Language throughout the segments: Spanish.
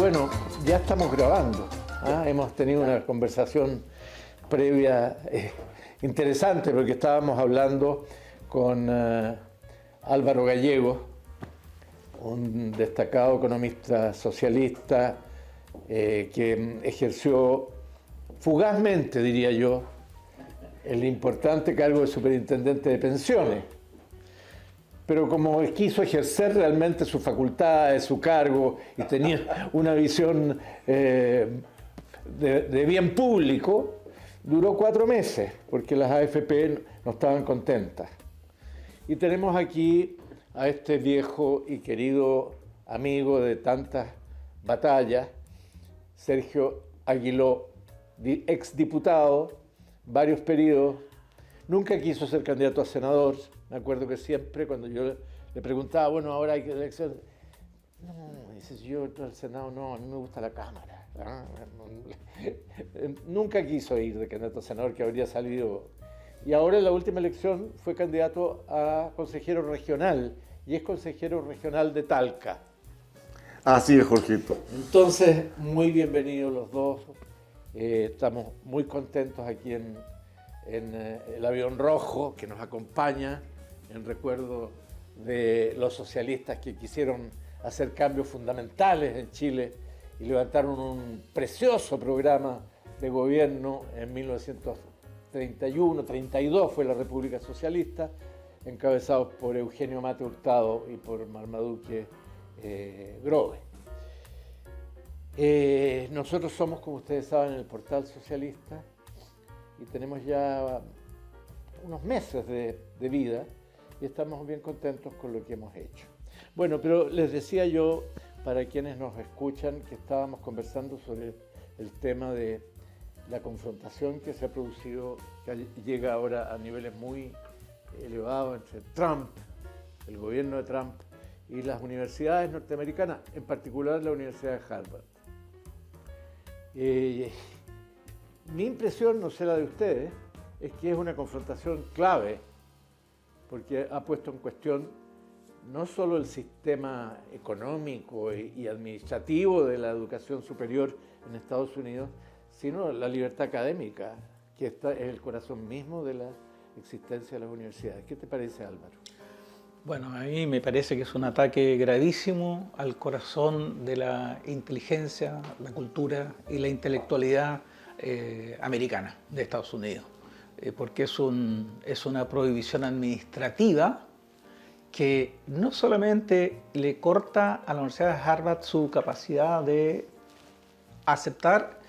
bueno, ya estamos grabando. Hemos tenido una conversación previa interesante porque estábamos hablando con Álvaro Gallego, un destacado economista socialista que ejerció fugazmente, diría yo, el importante cargo de superintendente de pensiones. Pero como quiso ejercer realmente sus facultades, su cargo, y tenía una visión de bien público, duró 4 meses, porque las AFP no estaban contentas. Y tenemos aquí a este viejo y querido amigo de tantas batallas, Sergio Aguiló, exdiputado, varios periodos. Nunca quiso ser candidato a senador. Me acuerdo que siempre cuando yo le preguntaba, bueno, ahora hay que elección, no, dices, yo al Senado no, a mí me gusta la Cámara. Nunca quiso ir de candidato a senador, que habría salido. Y ahora en la última elección fue candidato a consejero regional, y es consejero regional de Talca. Así es, Jorgito. Entonces, muy bienvenidos los dos. Estamos muy contentos aquí en el avión rojo que nos acompaña en recuerdo de los socialistas que quisieron hacer cambios fundamentales en Chile y levantaron un precioso programa de gobierno en 1931-32, fue la República Socialista, encabezados por Eugenio Mate Hurtado y por Marmaduke Grove. Nosotros somos, como ustedes saben, el Portal Socialista y tenemos ya unos meses de vida y estamos bien contentos con lo que hemos hecho. Bueno, pero les decía yo, para quienes nos escuchan, que estábamos conversando sobre el tema de la confrontación que se ha producido, que llega ahora a niveles muy elevados entre Trump, el gobierno de Trump, y las universidades norteamericanas, en particular la Universidad de Harvard. Mi impresión, no sé la de ustedes, es que es una confrontación clave, porque ha puesto en cuestión no solo el sistema económico y administrativo de la educación superior en Estados Unidos, sino la libertad académica, que es el corazón mismo de la existencia de las universidades. ¿Qué te parece, Álvaro? Bueno, a mí me parece que es un ataque gravísimo al corazón de la inteligencia, la cultura y la intelectualidad americana de Estados Unidos, porque es una prohibición administrativa que no solamente le corta a la Universidad de Harvard su capacidad de aceptar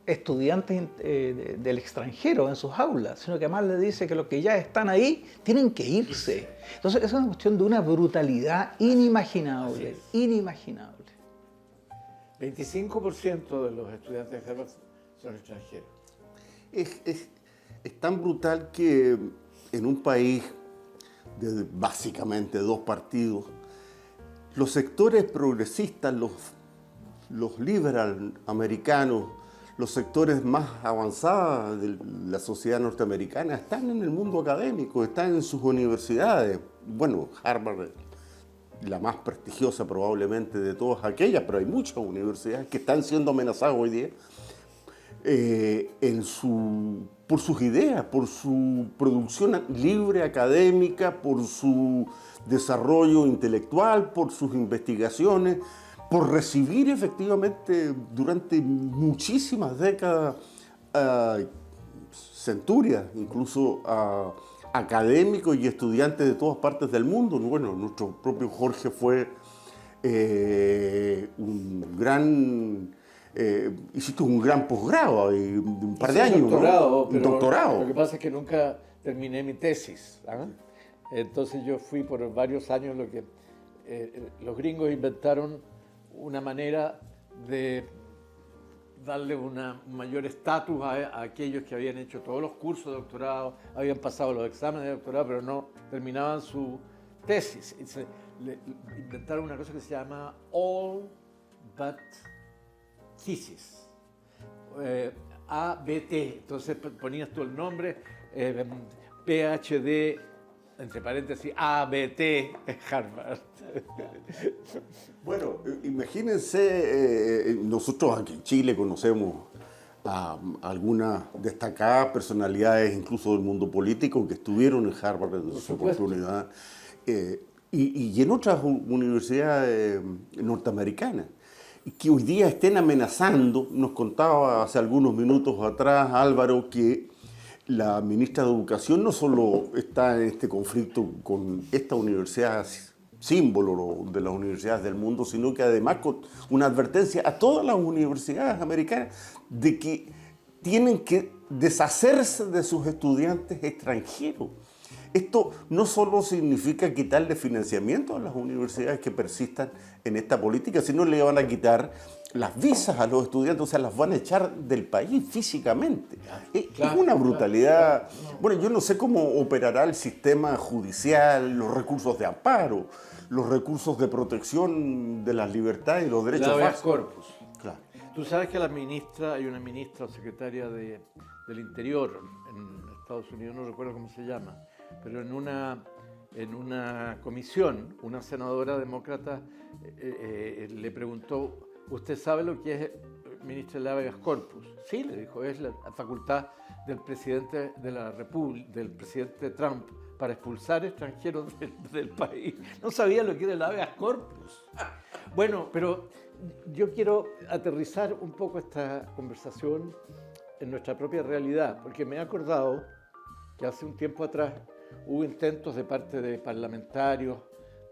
estudiantes del extranjero en sus aulas, sino que además le dice que los que ya están ahí tienen que irse. Entonces es una cuestión de una brutalidad inimaginable, inimaginable. 25% de los estudiantes de Harvard son extranjeros. Es tan brutal que en un país de básicamente 2 partidos, los sectores progresistas, los liberal americanos, los sectores más avanzados de la sociedad norteamericana están en el mundo académico, están en sus universidades. Bueno, Harvard es la más prestigiosa probablemente de todas aquellas, pero hay muchas universidades que están siendo amenazadas hoy día por sus ideas, por su producción libre académica, por su desarrollo intelectual, por sus investigaciones, por recibir efectivamente durante muchísimas décadas, centurias, incluso académicos y estudiantes de todas partes del mundo. Bueno, nuestro propio Jorge fue hiciste un gran posgrado de un par de años, doctorado, ¿no? Un doctorado. Lo que pasa es que nunca terminé mi tesis. Entonces yo fui por varios años lo que los gringos inventaron una manera de darle un mayor estatus a aquellos que habían hecho todos los cursos de doctorado, habían pasado los exámenes de doctorado, pero no terminaban su tesis. Inventaron una cosa que se llama All But Thesis, ABT. Entonces ponías tú el nombre, PhD entre paréntesis, ABT Harvard. Bueno, imagínense, nosotros aquí en Chile conocemos a algunas destacadas personalidades, incluso del mundo político, que estuvieron en Harvard en su oportunidad, y en otras universidades norteamericanas, que hoy día estén amenazando. Nos contaba hace algunos minutos atrás Álvaro que la ministra de Educación no solo está en este conflicto con esta universidad símbolo de las universidades del mundo, sino que además con una advertencia a todas las universidades americanas de que tienen que deshacerse de sus estudiantes extranjeros. Esto no solo significa quitarle financiamiento a las universidades que persistan en esta política, sino le van a quitar las visas a los estudiantes, o sea, las van a echar del país físicamente. Es una brutalidad. Bueno, yo no sé cómo operará el sistema judicial, los recursos de amparo, los recursos de protección de las libertades y los derechos La habeas básicos. corpus. Claro. Tú sabes que hay una ministra o secretaria del Interior en Estados Unidos, no recuerdo cómo se llama, pero en una comisión, una senadora demócrata le preguntó: ¿usted sabe lo que es ministra del habeas corpus? Sí, le dijo, es la facultad del presidente de la República, del presidente Trump, para expulsar extranjeros del país. No sabía lo que era el habeas corpus. Bueno, pero yo quiero aterrizar un poco esta conversación en nuestra propia realidad, porque me he acordado que hace un tiempo atrás hubo intentos de parte de parlamentarios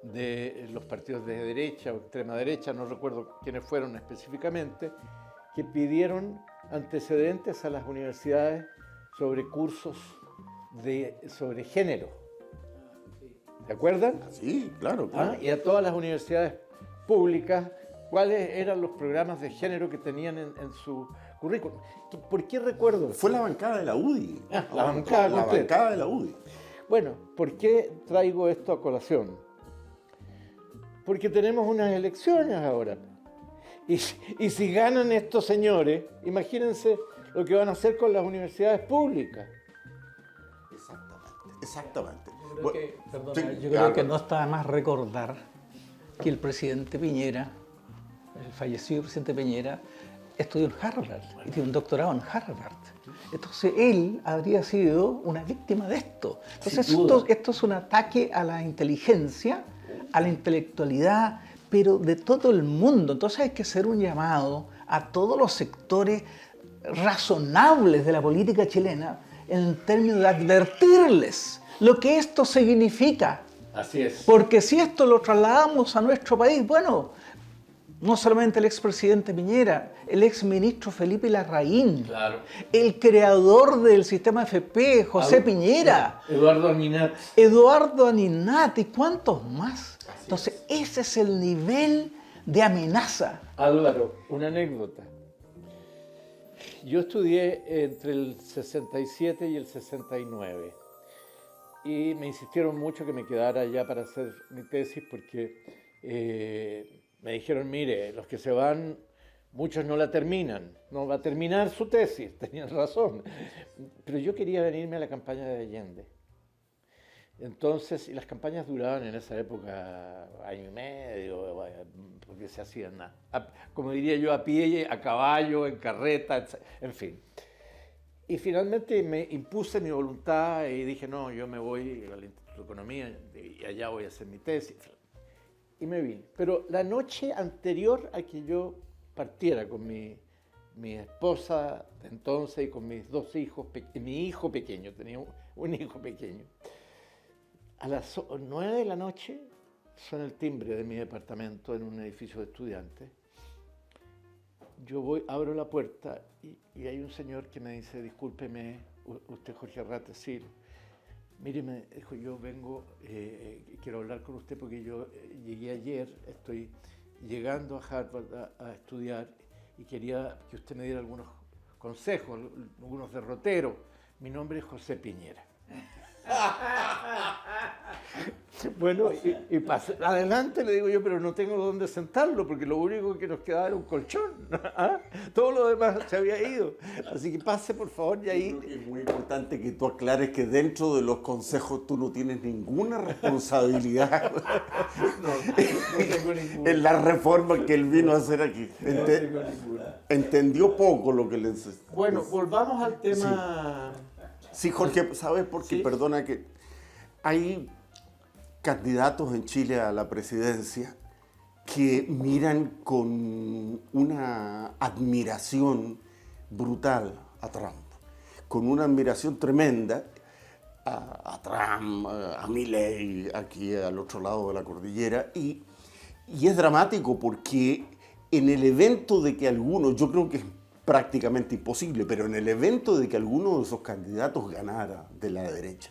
de los partidos de derecha o extrema derecha, no recuerdo quiénes fueron específicamente, que pidieron antecedentes a las universidades sobre cursos sobre género. ¿Se acuerdan? Sí, claro, claro. Y a todas las universidades públicas, cuáles eran los programas de género que tenían en su currículum. ¿Por qué recuerdo? Fue la bancada de la UDI. La bancada La completa. bancada de la UDI. Bueno, ¿por qué traigo esto a colación? Porque tenemos unas elecciones ahora. Y si ganan estos señores, imagínense lo que van a hacer con las universidades públicas. Exactamente. Yo creo que no está de más recordar que el presidente Piñera, el fallecido presidente Piñera, estudió en Harvard y tiene un doctorado en Harvard. Entonces él habría sido una víctima de esto. Entonces esto es un ataque a la inteligencia, a la intelectualidad, pero de todo el mundo. Entonces hay que hacer un llamado a todos los sectores razonables de la política chilena en términos de advertirles lo que esto significa. Así es. Porque si esto lo trasladamos a nuestro país, bueno, no solamente el expresidente Piñera, el exministro Felipe Larraín, Claro. el creador del sistema FP, José Piñera, Eduardo Aninat. Eduardo Aninat y cuántos más. Entonces, ese es el nivel de amenaza. Álvaro, una anécdota. Yo estudié entre el 67 y el 69 y me insistieron mucho que me quedara allá para hacer mi tesis porque me dijeron, mire, los que se van, muchos no la terminan, no va a terminar su tesis, tenían razón. Pero yo quería venirme a la campaña de Allende. Entonces, y las campañas duraban en esa época año y medio, porque se hacían nada. Como diría yo, a pie, a caballo, en carreta, en fin. Y finalmente me impuse mi voluntad y dije, no, yo me voy al Instituto de Economía y allá voy a hacer mi tesis. Y me vine. Pero la noche anterior a que yo partiera con mi esposa de entonces y con mis dos hijos, mi hijo pequeño, tenía un hijo pequeño, a las 9 de la noche suena el timbre de mi departamento en un edificio de estudiantes. Yo voy, abro la puerta y hay un señor que me dice, discúlpeme, usted Jorge Arrate, sí. Mire, me dijo, yo vengo, quiero hablar con usted porque yo llegué ayer, estoy llegando a Harvard a estudiar y quería que usted me diera algunos consejos, algunos derroteros. Mi nombre es José Piñera. Bueno, y pasa. Adelante le digo yo, pero no tengo dónde sentarlo, porque lo único que nos quedaba era un colchón. ¿Ah? Todo lo demás se había ido. Así que pase, por favor, y ahí... Es muy importante que tú aclares que dentro de los consejos tú no tienes ninguna responsabilidad No tengo ninguna. en la reforma que él vino a hacer aquí. Entendió poco lo que le enseñó. Bueno, volvamos al tema... Sí, Jorge, ¿sabes por qué? Sí. Perdona que hay candidatos en Chile a la presidencia que miran con una admiración brutal a Trump, con una admiración tremenda a Trump, a Milei, aquí al otro lado de la cordillera, y es dramático porque en el evento de que algunos, yo creo que es prácticamente imposible, pero en el evento de que alguno de esos candidatos ganara de la derecha,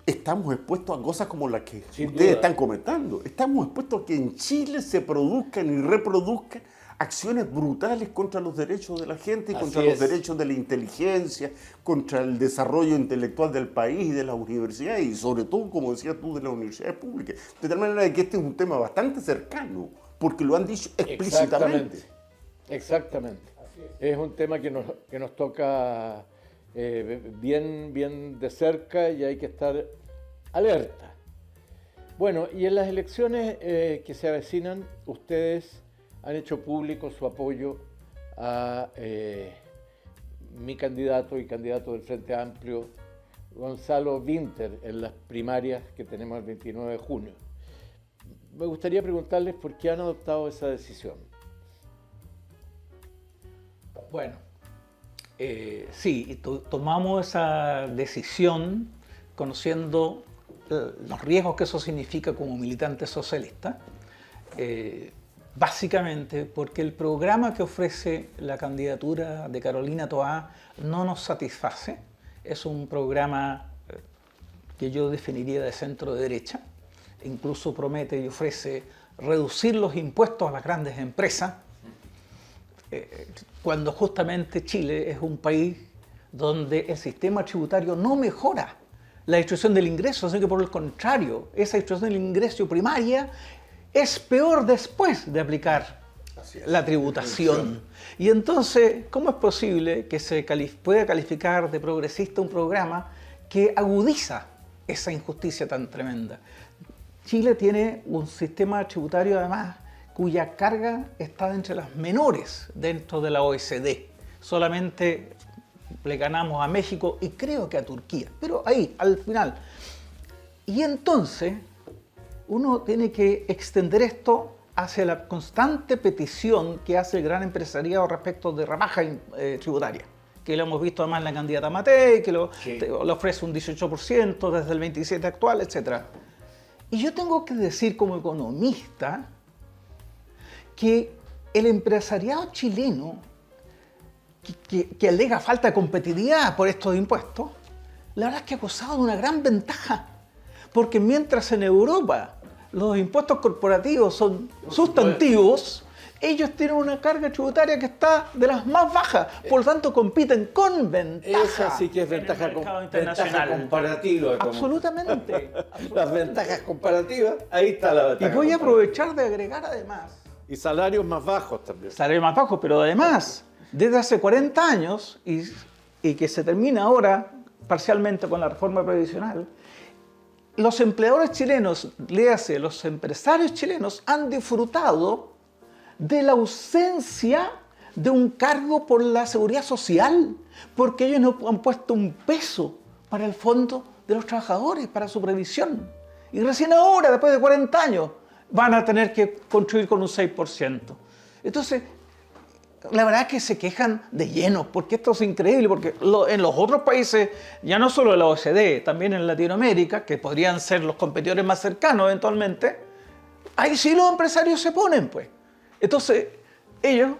estamos expuestos a cosas como las que Sin ustedes duda. están comentando. Estamos expuestos a que en Chile se produzcan y reproduzcan acciones brutales contra los derechos de la gente y Así contra los es. derechos de la inteligencia, contra el desarrollo intelectual del país y de las universidades y sobre todo, como decías tú, de las universidades públicas. De tal manera que este es un tema bastante cercano, porque lo han dicho explícitamente. Exactamente. Es un tema que nos toca bien de cerca y hay que estar alerta. Bueno, y en las elecciones que se avecinan, ustedes han hecho público su apoyo a mi candidato y candidato del Frente Amplio, Gonzalo Winter, en las primarias que tenemos el 29 de junio. Me gustaría preguntarles por qué han adoptado esa decisión. Bueno, sí, tomamos esa decisión conociendo los riesgos que eso significa como militante socialista, básicamente porque el programa que ofrece la candidatura de Carolina Toá no nos satisface. Es un programa que yo definiría de centro derecha, incluso promete y ofrece reducir los impuestos a las grandes empresas, cuando justamente Chile es un país donde el sistema tributario no mejora la distribución del ingreso, sino que por el contrario, esa distribución del ingreso primaria es peor después de aplicar la tributación. Y entonces, ¿cómo es posible que se pueda calificar de progresista un programa que agudiza esa injusticia tan tremenda? Chile tiene un sistema tributario además cuya carga está entre las menores dentro de la OECD. Solamente le ganamos a México y creo que a Turquía, pero ahí, al final. Y entonces, uno tiene que extender esto hacia la constante petición que hace el gran empresariado respecto de rebaja tributaria, que lo hemos visto además en la candidata Matei, que le ofrece un 18% desde el 27 actual, etc. Y yo tengo que decir como economista que el empresariado chileno, que alega falta de competitividad por estos impuestos, la verdad es que ha gozado de una gran ventaja. Porque mientras en Europa los impuestos corporativos son sustantivos, ellos tienen una carga tributaria que está de las más bajas, por lo tanto compiten con ventaja. Esa sí que es ventaja comparativa. Absolutamente. Las ventajas comparativas, ahí está la ventaja. Y voy a aprovechar de agregar además Y salarios más bajos también. salario más bajo, pero además, desde hace 40 años, y que se termina ahora parcialmente con la reforma previsional, los empleadores chilenos, léase, los empresarios chilenos, han disfrutado de la ausencia de un cargo por la seguridad social, porque ellos no han puesto un peso para el fondo de los trabajadores, para su previsión. Y recién ahora, después de 40 años, van a tener que contribuir con un 6%. Entonces, la verdad es que se quejan de lleno, porque esto es increíble, porque en los otros países, ya no solo de la OECD, también en Latinoamérica, que podrían ser los competidores más cercanos eventualmente, ahí sí los empresarios se ponen, pues. Entonces, ellos,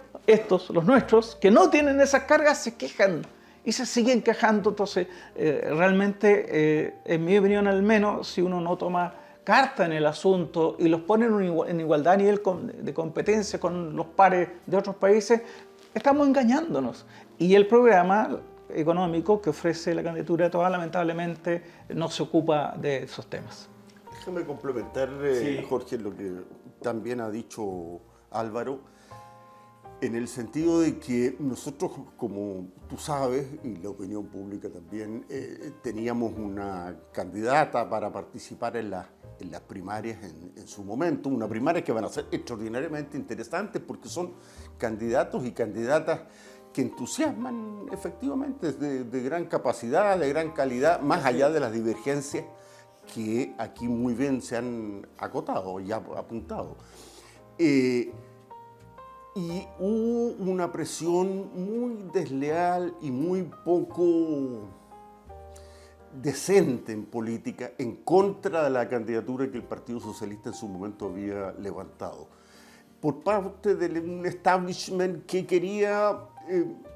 los nuestros, que no tienen esas cargas, se quejan y se siguen quejando. Entonces, realmente, en mi opinión al menos, si uno no toma carta en el asunto y los pone en igualdad a nivel de competencia con los pares de otros países, estamos engañándonos. Y el programa económico que ofrece la candidatura de Toá, lamentablemente, no se ocupa de esos temas. Déjame complementar, Sí. Jorge, lo que también ha dicho Álvaro, en el sentido de que nosotros, como tú sabes, y la opinión pública también, teníamos una candidata para participar en las primarias en su momento, una primaria que van a ser extraordinariamente interesantes porque son candidatos y candidatas que entusiasman efectivamente de gran capacidad, de gran calidad, más allá de las divergencias que aquí muy bien se han acotado y apuntado. Y hubo una presión muy desleal y muy poco decente en política en contra de la candidatura que el Partido Socialista en su momento había levantado, por parte de un establishment que quería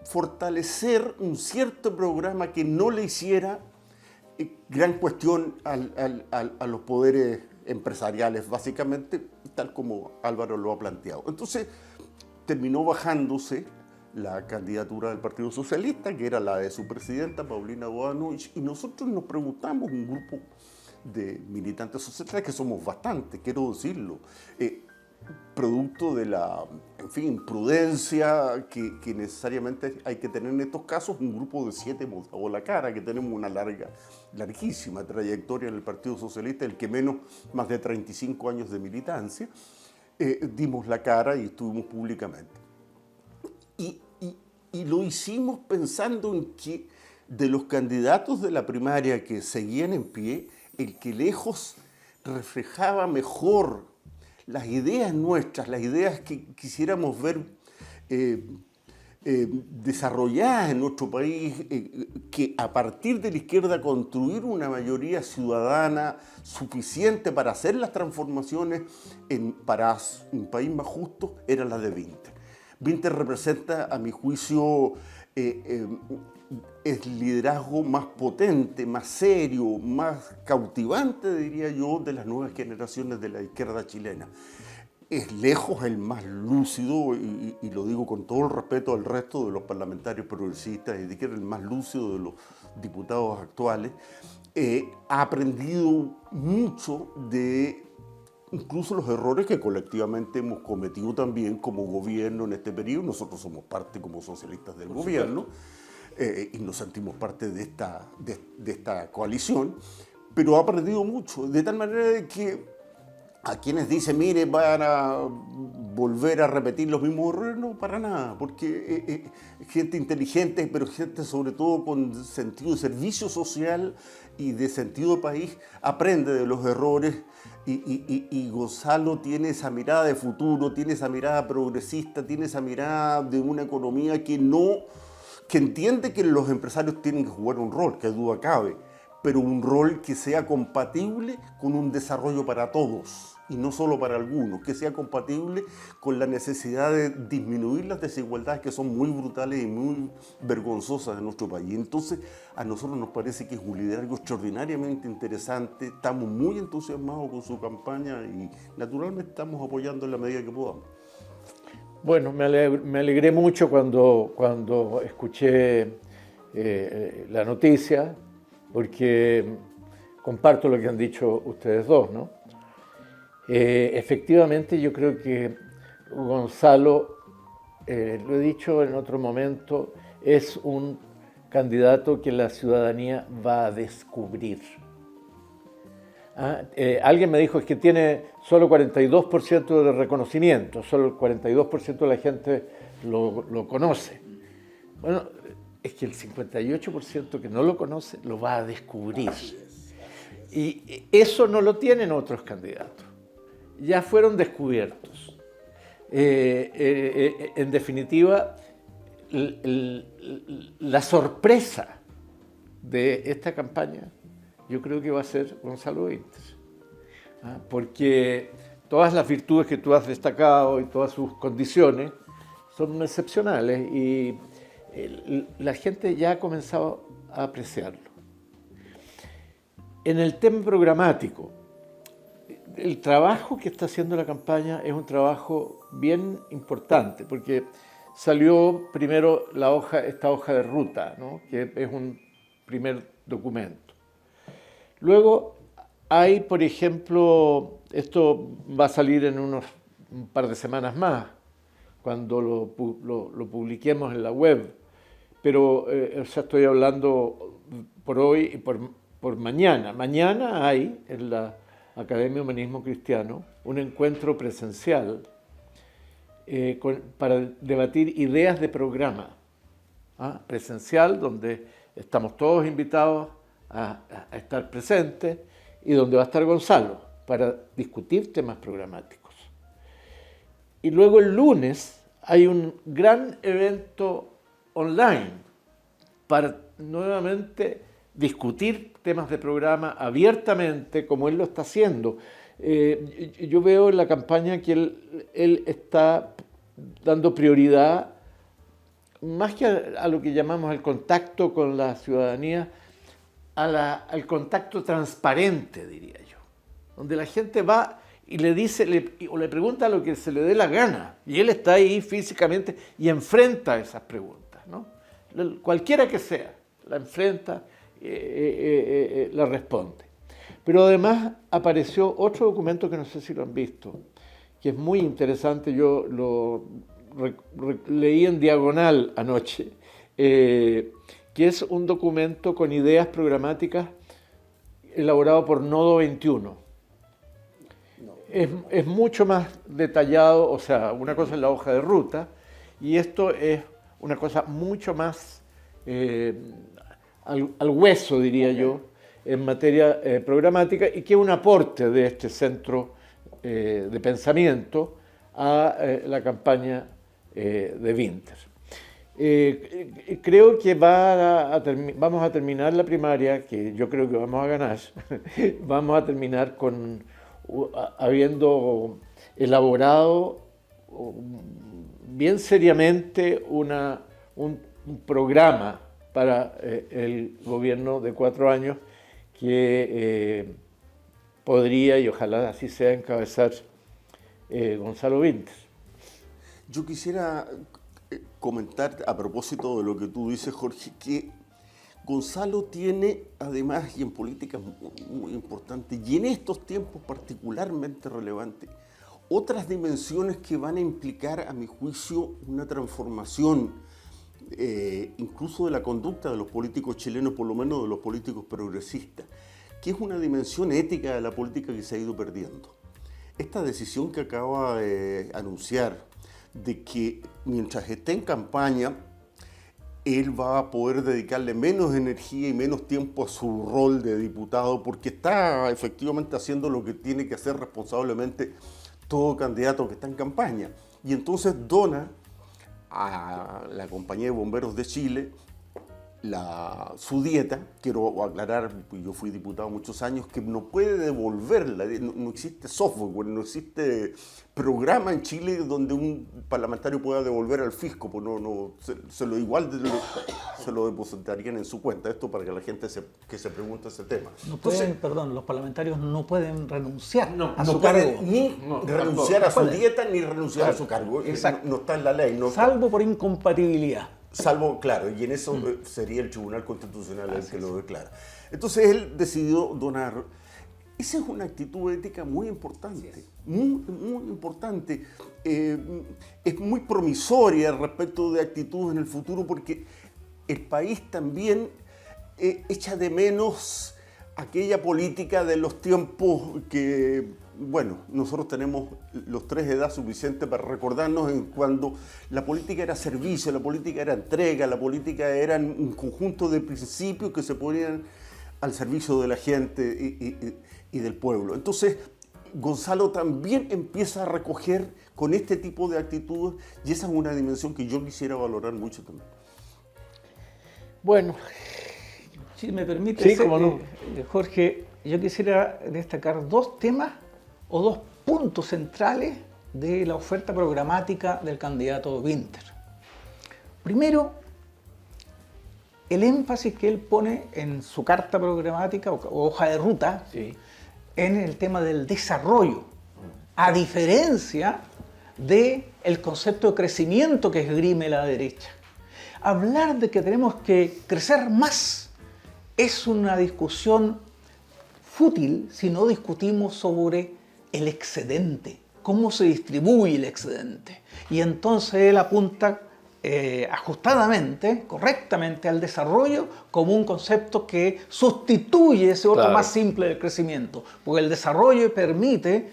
fortalecer un cierto programa que no le hiciera gran cuestión a los poderes empresariales, básicamente, tal como Álvaro lo ha planteado. Entonces, terminó bajándose la candidatura del Partido Socialista, que era la de su presidenta, Paulina Bodanovich, y nosotros nos preguntamos, un grupo de militantes socialistas, que somos bastantes, quiero decirlo, producto de la, en fin, prudencia que necesariamente hay que tener en estos casos, un grupo de 7 hemos dado la cara, que tenemos una larguísima trayectoria en el Partido Socialista, el que menos, más de 35 años de militancia, dimos la cara y estuvimos públicamente. Y lo hicimos pensando en que de los candidatos de la primaria que seguían en pie, el que lejos reflejaba mejor las ideas nuestras, las ideas que quisiéramos ver desarrolladas en nuestro país, que a partir de la izquierda construir una mayoría ciudadana suficiente para hacer las transformaciones para un país más justo, era la de Winter. Winter representa, a mi juicio, el liderazgo más potente, más serio, más cautivante, diría yo, de las nuevas generaciones de la izquierda chilena. Es lejos el más lúcido, y lo digo con todo el respeto al resto de los parlamentarios progresistas, y de que era el más lúcido de los diputados actuales. Ha aprendido mucho de incluso los errores que colectivamente hemos cometido también como gobierno en este periodo. Nosotros somos parte como socialistas del gobierno y nos sentimos parte de esta coalición, pero ha aprendido mucho, de tal manera de que a quienes dicen, mire, van a volver a repetir los mismos errores, no, para nada, porque gente inteligente, pero gente sobre todo con sentido de servicio social y de sentido de país, aprende de los errores, y Gonzalo tiene esa mirada de futuro, tiene esa mirada progresista, tiene esa mirada de una economía que entiende que los empresarios tienen que jugar un rol, que duda cabe, pero un rol que sea compatible con un desarrollo para todos y no solo para algunos, que sea compatible con la necesidad de disminuir las desigualdades que son muy brutales y muy vergonzosas en nuestro país. Entonces, a nosotros nos parece que es un liderazgo extraordinariamente interesante, estamos muy entusiasmados con su campaña y naturalmente estamos apoyando en la medida que podamos. Bueno, me alegré mucho cuando escuché la noticia, porque comparto lo que han dicho ustedes dos, ¿no? Efectivamente, yo creo que Gonzalo, lo he dicho en otro momento, es un candidato que la ciudadanía va a descubrir. Alguien me dijo que tiene solo 42% de reconocimiento, solo el 42% de la gente lo conoce. Bueno, es que el 58% que no lo conoce lo va a descubrir. Y eso no lo tienen otros candidatos. Ya fueron descubiertos. En definitiva, la sorpresa de esta campaña yo creo que va a ser Gonzalo Winter, porque todas las virtudes que tú has destacado y todas sus condiciones son excepcionales y la gente ya ha comenzado a apreciarlo. En el tema programático, el trabajo que está haciendo la campaña es un trabajo bien importante, porque salió primero esta hoja de ruta, ¿no? Que es un primer documento. Luego hay, por ejemplo, esto va a salir en un par de semanas más, cuando lo publiquemos en la web, pero ya estoy hablando por hoy y por mañana. Mañana hay en la Academia de Humanismo Cristiano un encuentro presencial para debatir ideas de programa, presencial, donde estamos todos invitados a estar presentes y donde va a estar Gonzalo para discutir temas programáticos. Y luego el lunes hay un gran evento online para nuevamente discutir temas de programa abiertamente, como él lo está haciendo. Yo veo en la campaña que él está dando prioridad, más que a lo que llamamos el contacto con la ciudadanía, al contacto transparente, diría yo, donde la gente va y le dice o le pregunta lo que se le dé la gana, y él está ahí físicamente y enfrenta esas preguntas, ¿no? Cualquiera que sea, la enfrenta, la responde. Pero además apareció otro documento que no sé si lo han visto, que es muy interesante, yo lo leí en diagonal anoche, que es un documento con ideas programáticas elaborado por Nodo 21. Es mucho más detallado, o sea, una cosa es la hoja de ruta, y esto es una cosa mucho más al hueso, diría yo, en materia programática, y que es un aporte de este centro de pensamiento a la campaña de Winter. Creo que vamos a terminar la primaria, que yo creo que vamos a ganar, vamos a terminar habiendo elaborado bien seriamente un programa para el gobierno de 4 años que podría, y ojalá así sea, encabezar Gonzalo Winter. Yo quisiera comentar a propósito de lo que tú dices, Jorge, que Gonzalo tiene, además, y en política muy importante, y en estos tiempos particularmente relevante, otras dimensiones que van a implicar, a mi juicio, una transformación, incluso de la conducta de los políticos chilenos, por lo menos de los políticos progresistas, que es una dimensión ética de la política que se ha ido perdiendo. Esta decisión que acaba de anunciar, de que mientras esté en campaña, él va a poder dedicarle menos energía y menos tiempo a su rol de diputado, porque está efectivamente haciendo lo que tiene que hacer responsablemente todo candidato que está en campaña. Y entonces dona a la Compañía de Bomberos de Chile su dieta. Quiero aclarar, yo fui diputado muchos años, que no puede devolverla, no existe software, no existe programa en Chile donde un parlamentario pueda devolver al fisco, pues se lo depositarían en su cuenta. Esto para que la gente que se pregunte ese tema. Los parlamentarios no pueden renunciar a su su cargo. cargo. Ni renunciar a su dieta, ni renunciar a su cargo. No está en la ley. Salvo por incompatibilidad. Salvo, claro, y en eso sería el Tribunal Constitucional el que lo declara. Entonces él decidió donar. Esa es una actitud ética muy importante, muy importante. Es muy promisoria respecto de actitudes en el futuro, porque el país también echa de menos aquella política de los tiempos que, bueno, nosotros tenemos los 3 edad suficiente para recordarnos en cuando la política era servicio, la política era entrega, la política era un conjunto de principios que se ponían al servicio de la gente y del pueblo. Entonces, Gonzalo también empieza a recoger con este tipo de actitudes, y esa es una dimensión que yo quisiera valorar mucho también. Bueno, si me permite, sí, cómo no. Jorge, yo quisiera destacar 2 temas o 2 puntos centrales de la oferta programática del candidato Winter. Primero, el énfasis que él pone en su carta programática o hoja de ruta, sí, en el tema del desarrollo, a diferencia del concepto de crecimiento que esgrime la derecha. Hablar de que tenemos que crecer más es una discusión fútil si no discutimos sobre el excedente, cómo se distribuye el excedente. Y entonces él apunta ajustadamente, correctamente al desarrollo como un concepto que sustituye ese otro más simple del crecimiento, porque el desarrollo permite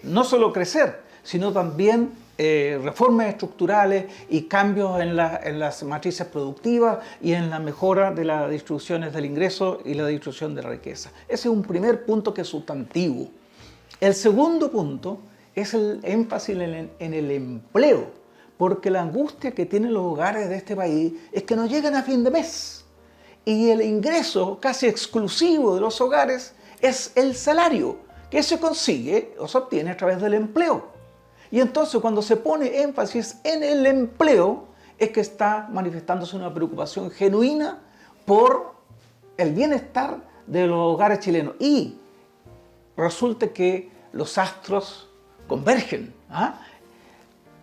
no solo crecer, sino también reformas estructurales y cambios en las matrices productivas y en la mejora de las distribuciones del ingreso y la distribución de la riqueza. Ese es un primer punto que es sustantivo. El segundo punto es el énfasis en el empleo, porque la angustia que tienen los hogares de este país es que no llegan a fin de mes. Y el ingreso casi exclusivo de los hogares es el salario, que se consigue o se obtiene a través del empleo. Y entonces cuando se pone énfasis en el empleo, es que está manifestándose una preocupación genuina por el bienestar de los hogares chilenos. Y resulta que los astros convergen, ¿ah?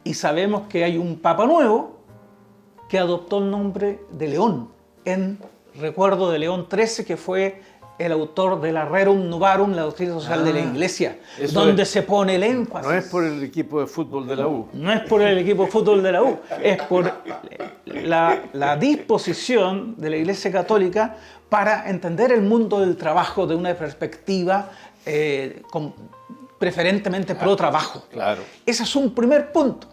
Y sabemos que hay un Papa nuevo que adoptó el nombre de León, en recuerdo de León XIII, que fue el autor de la Rerum Novarum, la doctrina social de la Iglesia, donde se pone el énfasis. No es por el equipo de fútbol de la U. No es por el equipo de fútbol de la U, es por la disposición de la Iglesia Católica para entender el mundo del trabajo de una perspectiva preferentemente pro trabajo. Claro. Ese es un primer punto.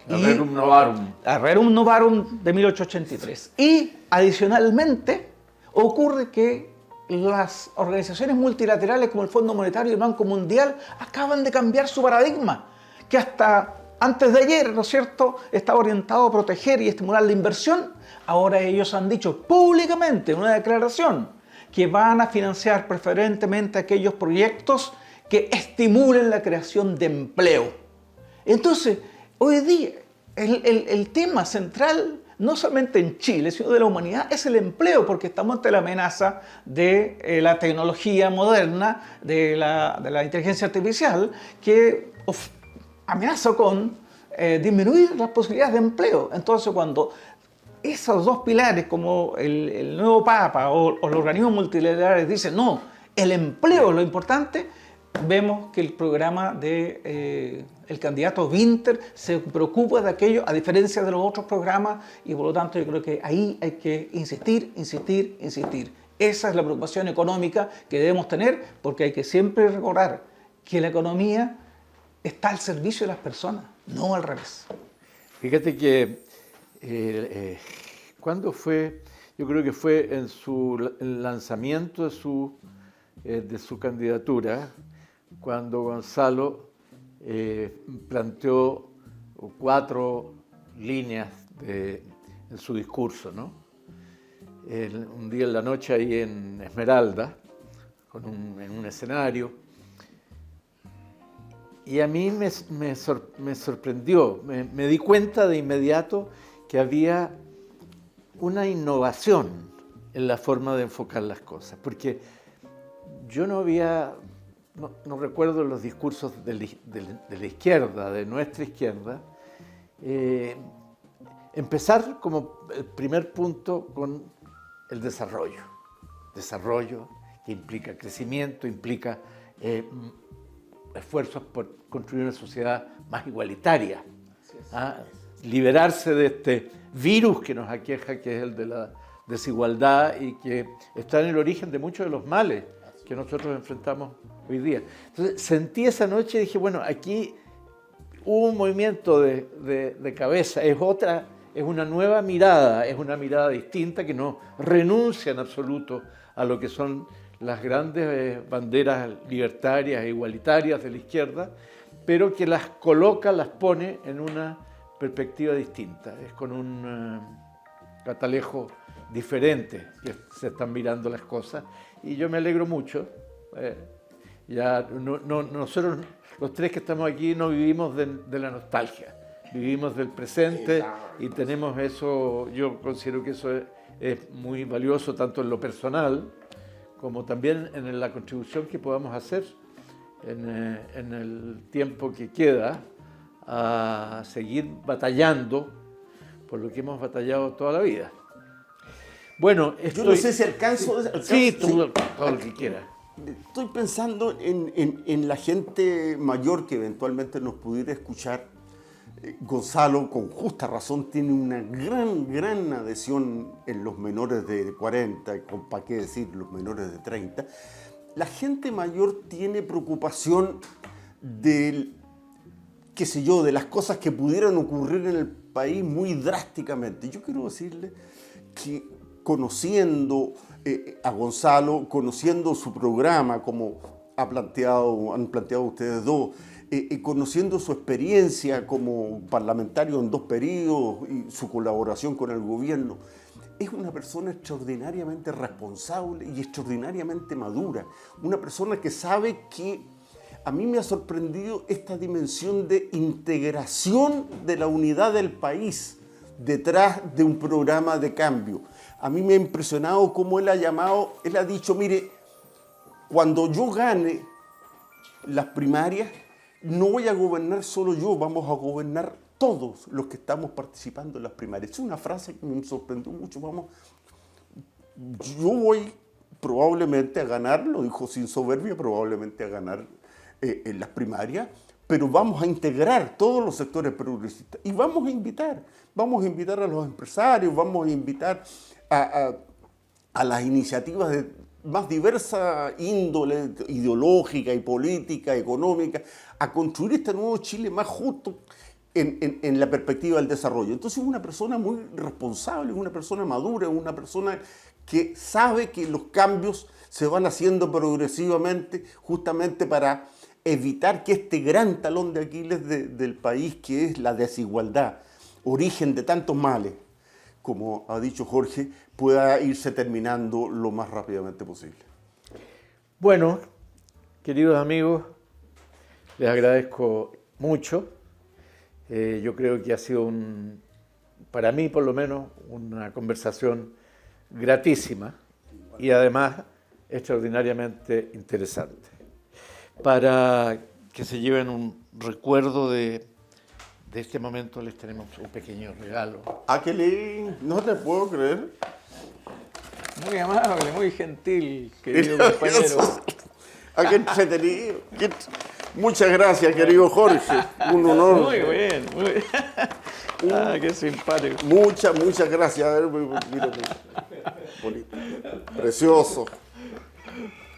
La Rerum Novarum. La Rerum Novarum de 1883. Y adicionalmente ocurre que las organizaciones multilaterales como el Fondo Monetario y el Banco Mundial acaban de cambiar su paradigma, que hasta antes de ayer, ¿no es cierto?, estaba orientado a proteger y estimular la inversión. Ahora ellos han dicho públicamente en una declaración que van a financiar preferentemente aquellos proyectos que estimulen la creación de empleo. Entonces, hoy día el tema central, no solamente en Chile, sino de la humanidad, es el empleo, porque estamos ante la amenaza de la tecnología moderna, de la inteligencia artificial, que amenaza con disminuir las posibilidades de empleo. Entonces, cuando esos dos pilares, como el nuevo Papa o los organismos multilaterales dicen, no, el empleo es lo importante, vemos que el programa de el candidato Winter se preocupa de aquello, a diferencia de los otros programas, y por lo tanto yo creo que ahí hay que insistir. Esa es la preocupación económica que debemos tener, porque hay que siempre recordar que la economía está al servicio de las personas, no al revés. Fíjate que ¿cuándo fue? Yo creo que fue en el lanzamiento de su candidatura, cuando Gonzalo planteó 4 líneas en su discurso, ¿no? Un día en la noche ahí en Esmeralda, en un escenario, y a mí me sorprendió, me di cuenta de inmediato que había una innovación en la forma de enfocar las cosas, porque yo no recuerdo los discursos de la izquierda, de nuestra izquierda, empezar como el primer punto con el desarrollo. Desarrollo que implica crecimiento, implica esfuerzos por construir una sociedad más igualitaria, liberarse de este virus que nos aqueja, que es el de la desigualdad y que está en el origen de muchos de los males que nosotros enfrentamos hoy día. Entonces sentí esa noche y dije, bueno, aquí hubo un movimiento de cabeza, es una nueva mirada, es una mirada distinta que no renuncia en absoluto a lo que son las grandes banderas libertarias e igualitarias de la izquierda, pero que las coloca, las pone en una perspectiva distinta, es con un catalejo diferente que se están mirando las cosas, y yo me alegro mucho. Nosotros los tres que estamos aquí no vivimos de la nostalgia, vivimos del presente. Exacto. Y tenemos eso, yo considero que eso es muy valioso tanto en lo personal como también en la contribución que podamos hacer en el tiempo que queda a seguir batallando por lo que hemos batallado toda la vida. Bueno, yo no sé si alcanzo. Sí, todo lo que quieras. estoy pensando en la gente mayor que eventualmente nos pudiera escuchar. Gonzalo, con justa razón, tiene una gran adhesión en los menores de 40, ¿para qué decir los menores de 30? La gente mayor tiene preocupación de, qué sé yo, de las cosas que pudieran ocurrir en el país muy drásticamente. Yo quiero decirle que conociendo a Gonzalo, conociendo su programa, como han planteado ustedes dos, conociendo su experiencia como parlamentario en 2 periodos y su colaboración con el gobierno, es una persona extraordinariamente responsable y extraordinariamente madura. Una persona que sabe que a mí me ha sorprendido esta dimensión de integración de la unidad del país detrás de un programa de cambio. A mí me ha impresionado cómo él ha dicho, mire, cuando yo gane las primarias, no voy a gobernar solo yo, vamos a gobernar todos los que estamos participando en las primarias. Es una frase que me sorprendió mucho. Yo voy probablemente a ganar, lo dijo sin soberbia, probablemente a ganar en las primarias, pero vamos a integrar todos los sectores progresistas y vamos a invitar a los empresarios, vamos a invitar a las iniciativas de más diversa índole ideológica y política, económica, a construir este nuevo Chile más justo en la perspectiva del desarrollo. Entonces es una persona muy responsable, es una persona madura, es una persona que sabe que los cambios se van haciendo progresivamente justamente para evitar que este gran talón de Aquiles del país, que es la desigualdad, origen de tantos males, como ha dicho Jorge, pueda irse terminando lo más rápidamente posible. Bueno, queridos amigos, les agradezco mucho. Yo creo que ha sido, para mí por lo menos, una conversación gratísima y además extraordinariamente interesante. Para que se lleven un recuerdo de este momento, les tenemos un pequeño regalo. ¡Ah, qué lindo! No te puedo creer. Muy amable, muy gentil, querido compañero. ¡Ah, qué entretenido! Muchas gracias, querido Jorge. Un honor. Muy bien, muy bien. Ah, qué simpático. Muchas gracias. A ver, mira, bonito. Precioso.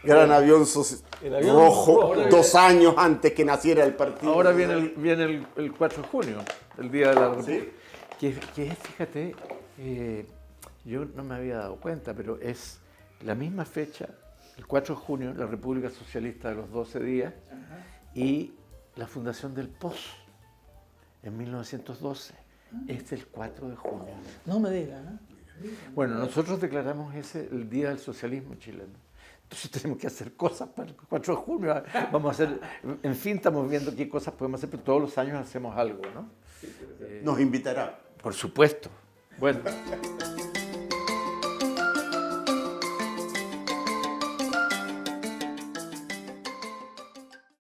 Gran avión rojo, 2 años antes que naciera el partido. Ahora viene el 4 de junio, el Día de la República. ¿Sí? Que es, fíjate, yo no me había dado cuenta, pero es la misma fecha, el 4 de junio, la República Socialista de los 12 días, y la fundación del POS en 1912. Es el 4 de junio. No me digas, ¿no? Bueno, nosotros declaramos ese el Día del Socialismo Chileno. Entonces tenemos que hacer cosas para el 4 de junio. Vamos a hacer, en fin, estamos viendo qué cosas podemos hacer, pero todos los años hacemos algo, ¿no? Nos invitará. Por supuesto. Bueno.